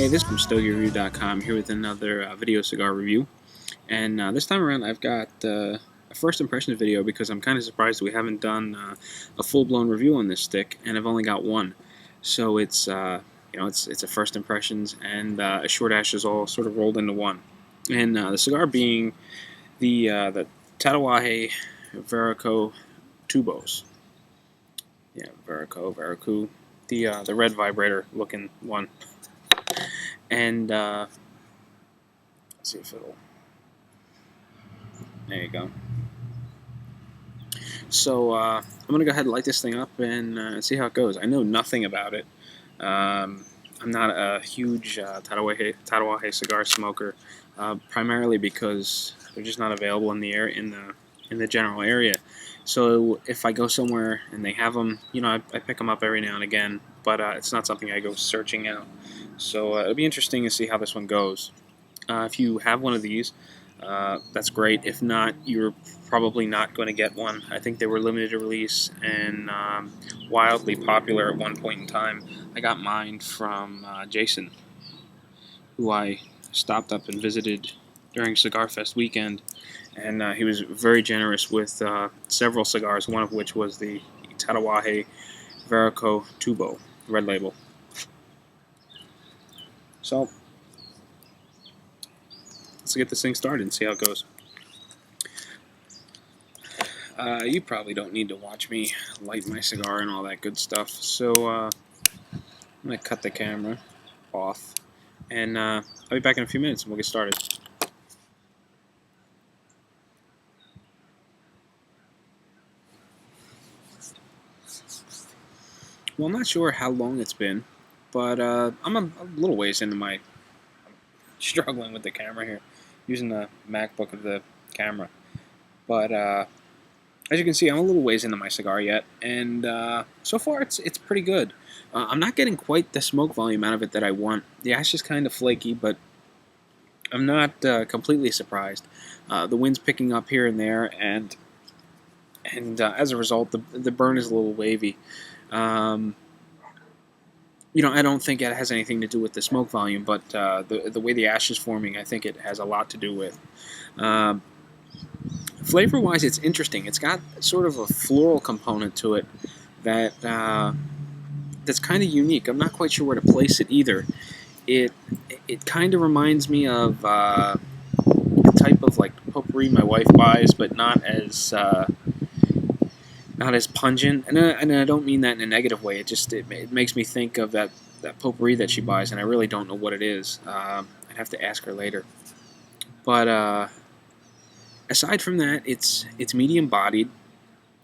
Hey, this is from StogieReview.com here with another video cigar review. And this time around I've got a first impressions video because I'm kind of surprised we haven't done a full-blown review on this stick, and I've only got one. So it's it's a first impressions and a short ashes all sort of rolled into one. And the cigar being the Tatuaje Verocu Tubos. Yeah, Verocu, the red vibrator looking one. And let's see if it'll. There you go. So I'm gonna go ahead and light this thing up and see how it goes. I know nothing about it. I'm not a huge Tatuaje cigar smoker, primarily because they're just not available in the general area. So if I go somewhere and they have them, I pick them up every now and again, but it's not something I go searching out. So it'll be interesting to see how this one goes. If you have one of these, that's great. If not, you're probably not going to get one. I think they were limited release and wildly popular at one point in time. I got mine from Jason, who I stopped up and visited during Cigar Fest weekend, and he was very generous with several cigars, one of which was the Tatuaje Verocu Tubo, red label. So let's get this thing started and see how it goes. You probably don't need to watch me light my cigar and all that good stuff, so I'm going to cut the camera off, and I'll be back in a few minutes and we'll get started. Well, I'm not sure how long it's been, but I'm a little ways into my... struggling with the camera here, using the MacBook of the camera. But as you can see, I'm a little ways into my cigar yet, and so far it's pretty good. I'm not getting quite the smoke volume out of it that I want. The ash is kind of flaky, but I'm not completely surprised. The wind's picking up here and there, and as a result, the burn is a little wavy. I don't think it has anything to do with the smoke volume, but the way the ash is forming, I think it has a lot to do with. Flavor-wise, it's interesting. It's got sort of a floral component to it that's kind of unique. I'm not quite sure where to place it either. It kind of reminds me of a type of like potpourri my wife buys, but not as pungent, and I don't mean that in a negative way. It makes me think of that potpourri that she buys, and I really don't know what it is. I'd have to ask her later. But aside from that, it's medium bodied.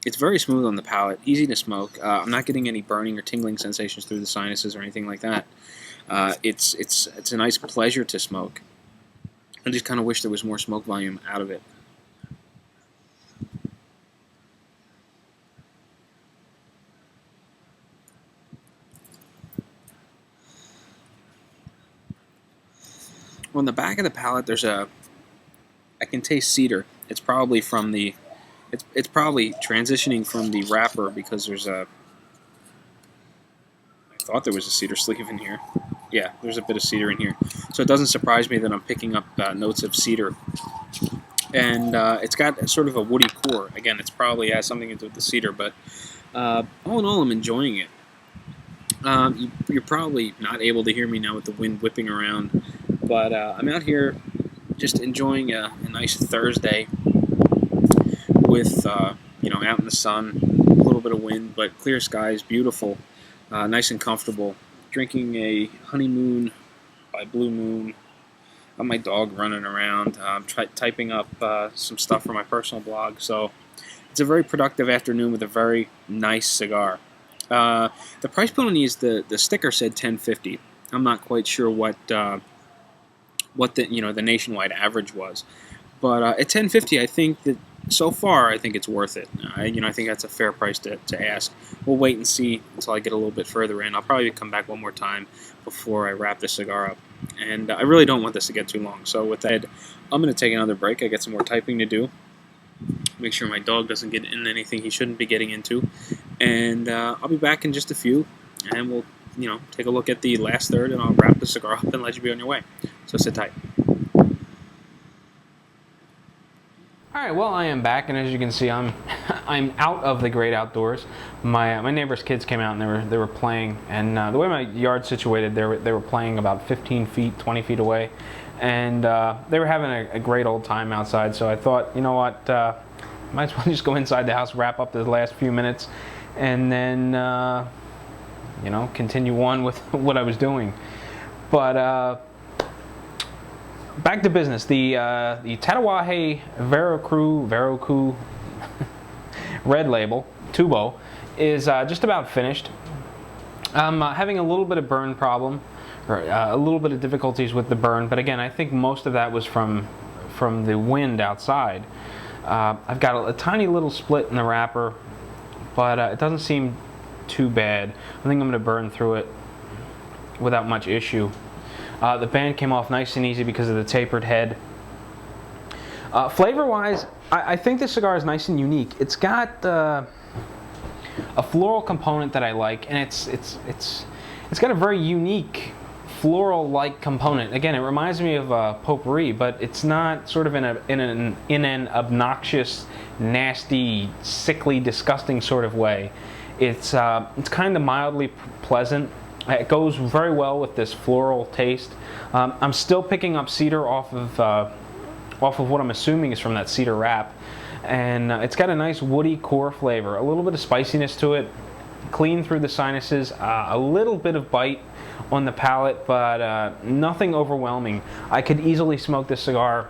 It's very smooth on the palate, easy to smoke. I'm not getting any burning or tingling sensations through the sinuses or anything like that. It's a nice pleasure to smoke. I just kind of wish there was more smoke volume out of it. On the back of the palate, I can taste cedar. It's probably from the, it's probably transitioning from the wrapper, because I thought there was a cedar sleeve in here. Yeah, there's a bit of cedar in here. So it doesn't surprise me that I'm picking up notes of cedar. And it's got sort of a woody core. Again, it's probably has something to do with the cedar, but all in all, I'm enjoying it. You're probably not able to hear me now with the wind whipping around, but I'm out here just enjoying a nice Thursday with, out in the sun, a little bit of wind, but clear skies, beautiful, nice and comfortable. Drinking a Honeymoon by Blue Moon. Got my dog running around. I'm typing up some stuff for my personal blog, so it's a very productive afternoon with a very nice cigar. The price point on these, the sticker said $10.50. I'm not quite sure what the nationwide average was, but at $10.50, I think that so far I think it's worth it. I think that's a fair price to ask. We'll wait and see until I get a little bit further in. I'll probably come back one more time before I wrap this cigar up, and I really don't want this to get too long. So with that, I'm going to take another break. I got some more typing to do. Make sure my dog doesn't get in anything he shouldn't be getting into, and I'll be back in just a few, and we'll take a look at the last third, and I'll wrap the cigar up and let you be on your way. So sit tight. All right, well, I am back, and as you can see, I'm out of the great outdoors. My neighbor's kids came out and they were playing, and the way my yard's situated, they were playing about 15 feet, 20 feet away, and they were having a great old time outside. So I thought, you know what, might as well just go inside the house, wrap up the last few minutes, and then continue on with what I was doing. But back to business. The Tatuaje Verocu red label Tubo is just about finished. I'm having a little bit of burn problem, or a little bit of difficulties with the burn, but again, I think most of that was from the wind outside. I've got a tiny little split in the wrapper, but it doesn't seem too bad. I think I'm going to burn through it without much issue. The band came off nice and easy because of the tapered head. Flavor-wise, I think this cigar is nice and unique. It's got a floral component that I like, and it's got a very unique floral-like component. Again, it reminds me of potpourri, but it's not sort of in an obnoxious, nasty, sickly, disgusting sort of way. It's kind of mildly pleasant. It goes very well with this floral taste. I'm still picking up cedar off of what I'm assuming is from that cedar wrap, and it's got a nice woody core flavor, a little bit of spiciness to it, clean through the sinuses, a little bit of bite on the palate, but nothing overwhelming. I could easily smoke this cigar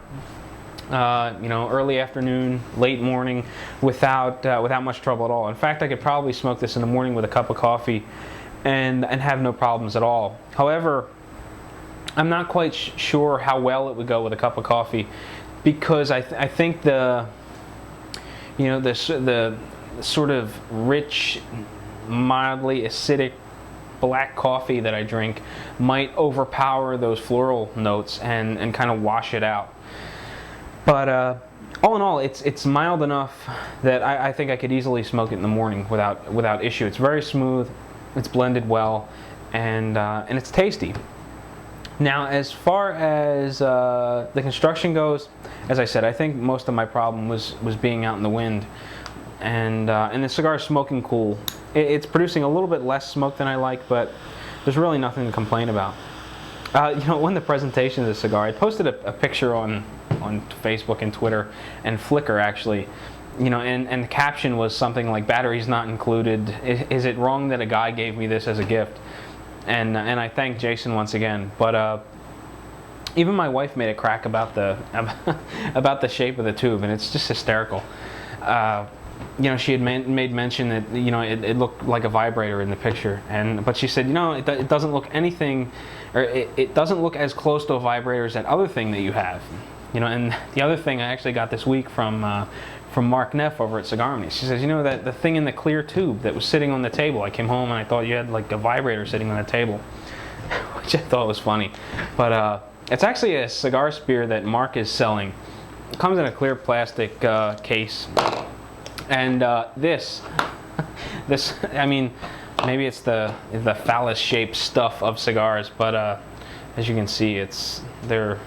early afternoon, late morning, without much trouble at all. In fact, I could probably smoke this in the morning with a cup of coffee and have no problems at all. However, I'm not quite sure how well it would go with a cup of coffee, because I think the sort of rich, mildly acidic black coffee that I drink might overpower those floral notes and kind of wash it out. But all in all, it's mild enough that I think I could easily smoke it in the morning without issue. It's very smooth, it's blended well, and it's tasty. Now, as far as the construction goes, as I said, I think most of my problem was being out in the wind, and the cigar is smoking cool. It's producing a little bit less smoke than I like, but there's really nothing to complain about. When the presentation of the cigar, I posted a picture on Facebook and Twitter and Flickr actually, and the caption was something like "batteries not included. Is it wrong that a guy gave me this as a gift?" And I thank Jason once again. But even my wife made a crack about the shape of the tube, and it's just hysterical. She had made mention that it looked like a vibrator in the picture, but she said it doesn't look anything, or it doesn't look as close to a vibrator as that other thing that you have. And the other thing I actually got this week from Mark Neff over at Cigar. She says, that the thing in the clear tube that was sitting on the table, I came home and I thought you had like a vibrator sitting on the table, which I thought was funny. But it's actually a cigar spear that Mark is selling. It comes in a clear plastic case. And this, I mean, maybe it's the phallus-shaped stuff of cigars, but as you can see, they're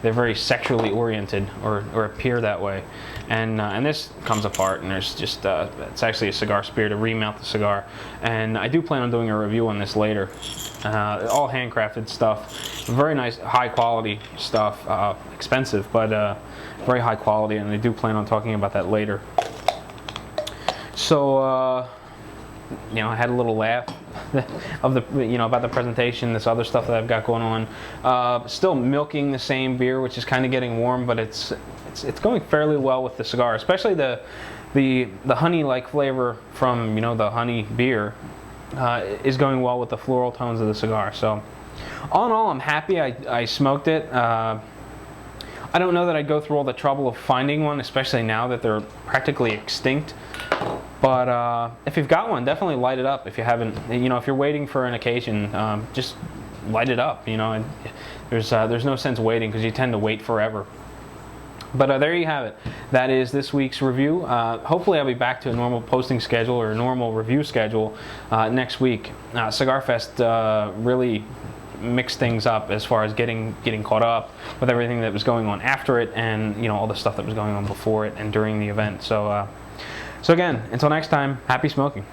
very sexually oriented, or appear that way. And this comes apart, and there's just it's actually a cigar spear to remount the cigar. And I do plan on doing a review on this later. All handcrafted stuff, very nice, high quality stuff, expensive, but very high quality, and I do plan on talking about that later. So, I had a little laugh of about the presentation, this other stuff that I've got going on. Still milking the same beer, which is kind of getting warm, but it's going fairly well with the cigar, especially the honey-like flavor from the honey beer is going well with the floral tones of the cigar. So, all in all, I'm happy I smoked it. I don't know that I'd go through all the trouble of finding one, especially now that they're practically extinct. But if you've got one, definitely light it up. If you haven't, if you're waiting for an occasion, just light it up. And there's no sense waiting, because you tend to wait forever. But there you have it. That is this week's review. Hopefully I'll be back to a normal posting schedule or a normal review schedule next week. Cigar Fest really mixed things up as far as getting caught up with everything that was going on after it, and all the stuff that was going on before it and during the event. So again, until next time, happy smoking.